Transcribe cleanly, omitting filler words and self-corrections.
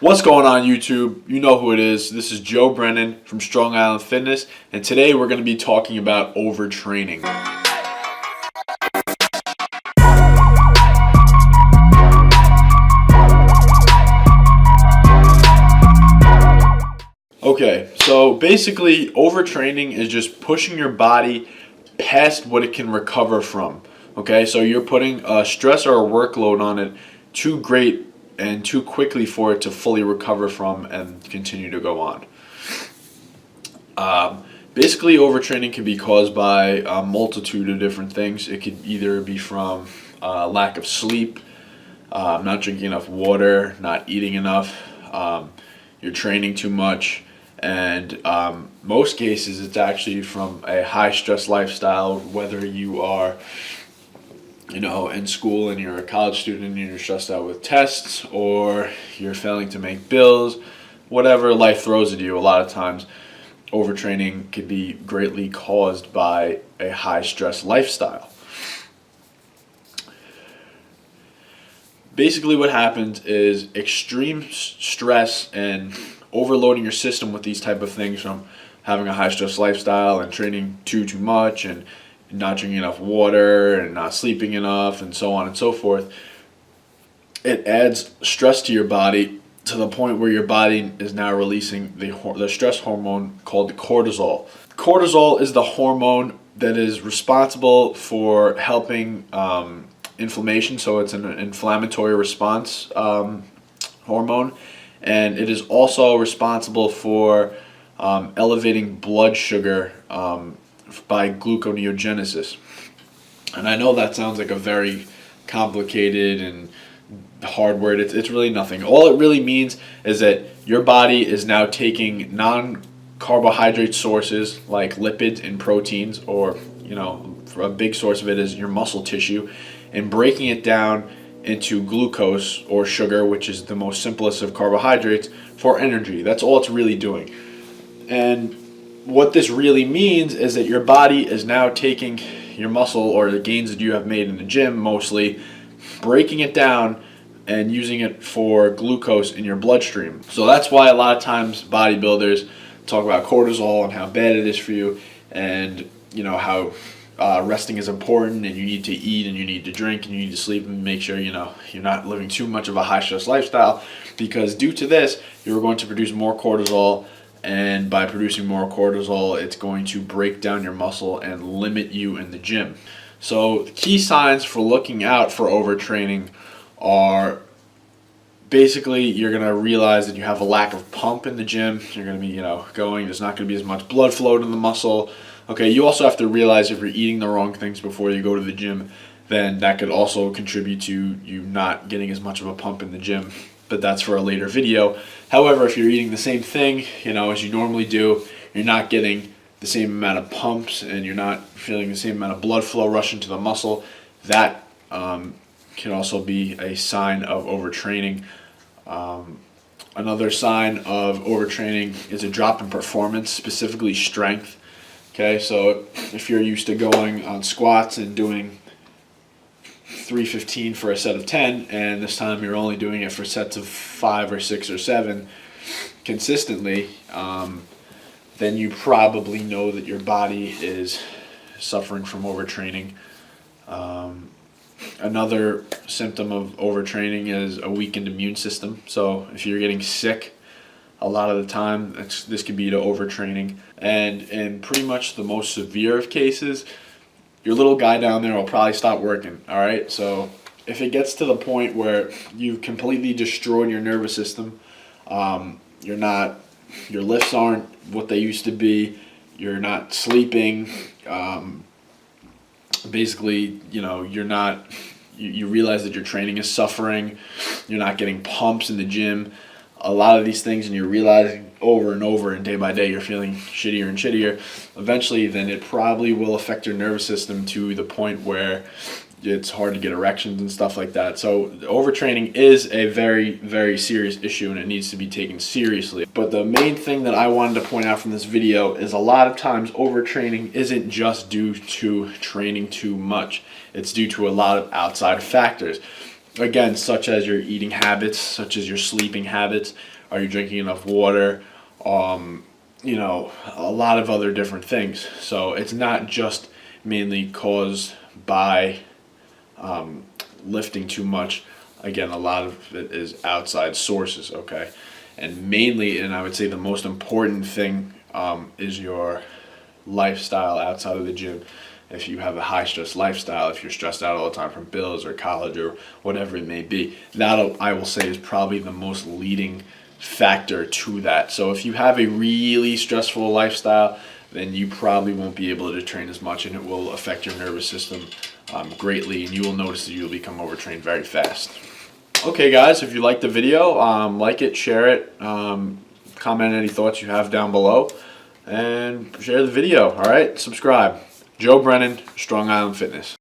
What's going on, YouTube? You know who it is. This is Joe Brennan from StrongIslandFitness, and today we're going to be talking about overtraining. Okay, so basically overtraining is just pushing your body past what it can recover from. Okay, so you're putting a stress or a workload on it too great and too quickly for it to fully recover from and continue to go on. Basically, overtraining can be caused by a multitude of different things. It could either be from lack of sleep, not drinking enough water, not eating enough, you're training too much, and most cases it's actually from a high stress lifestyle, whether you are in school and you're a college student and you're stressed out with tests, or you're failing to make bills, whatever life throws at you. A lot of times overtraining can be greatly caused by a high stress lifestyle. Basically what happens is extreme stress and overloading your system with these type of things, from having a high stress lifestyle and training too much and not drinking enough water and not sleeping enough and so on and so forth. It adds stress to your body to the point where your body is now releasing the stress hormone called cortisol. Cortisol is the hormone that is responsible for helping inflammation, so it's an inflammatory response hormone, and it is also responsible for elevating blood sugar by gluconeogenesis. And I know that sounds like a very complicated and hard word. It's really nothing. All it really means is that your body is now taking non-carbohydrate sources like lipids and proteins, or a big source of it is your muscle tissue, and breaking it down into glucose or sugar, which is the most simplest of carbohydrates, for energy. That's all it's really doing. And what this really means is that your body is now taking your muscle, or the gains that you have made in the gym mostly, breaking it down and using it for glucose in your bloodstream. So that's why a lot of times bodybuilders talk about cortisol and how bad it is for you, and how resting is important, and you need to eat and you need to drink and you need to sleep, and make sure you're not living too much of a high stress lifestyle, because due to this you're going to produce more cortisol. And by producing more cortisol, it's going to break down your muscle and limit you in the gym. So the key signs for looking out for overtraining are basically you're going to realize that you have a lack of pump in the gym. You're going to be, there's not going to be as much blood flow to the muscle. Okay, you also have to realize if you're eating the wrong things before you go to the gym, then that could also contribute to you not getting as much of a pump in the gym. But that's for a later video. However, if you're eating the same thing, as you normally do, you're not getting the same amount of pumps and you're not feeling the same amount of blood flow rushing to the muscle, that can also be a sign of overtraining. Another sign of overtraining is a drop in performance, specifically strength. Okay, so if you're used to going on squats and doing 315 for a set of 10, and this time you're only doing it for sets of 5 or 6 or 7 consistently, then you probably know that your body is suffering from overtraining. Another symptom of overtraining is a weakened immune system. So if you're getting sick a lot of the time, this could be to overtraining. And in pretty much the most severe of cases, your little guy down there will probably stop working. All right, so if it gets to the point where you've completely destroyed your nervous system, your lifts aren't what they used to be, you're not sleeping, basically, you realize that your training is suffering, you're not getting pumps in the gym, a lot of these things, and you're realizing over and over and day by day you're feeling shittier and shittier, eventually then it probably will affect your nervous system to the point where it's hard to get erections and stuff like that. So overtraining is a very, very serious issue, and it needs to be taken seriously. But the main thing that I wanted to point out from this video is a lot of times overtraining isn't just due to training too much. It's due to a lot of outside factors. again, such as your eating habits, such as your sleeping habits. Are you drinking enough water? You know, a lot of other different things. So it's not just mainly caused by lifting too much. Again, a lot of it is outside sources, okay? And mainly, and I would say the most important thing is your lifestyle outside of the gym. If you have a high stress lifestyle, if you're stressed out all the time from bills or college or whatever it may be, that I will say is probably the most leading factor to that. So if you have a really stressful lifestyle, then you probably won't be able to train as much, and it will affect your nervous system greatly, and you will notice that you'll become overtrained very fast. Okay, guys, if you liked the video, like it, share it, comment any thoughts you have down below, and share the video. All right, subscribe. Joe Brennan, Strong Island Fitness.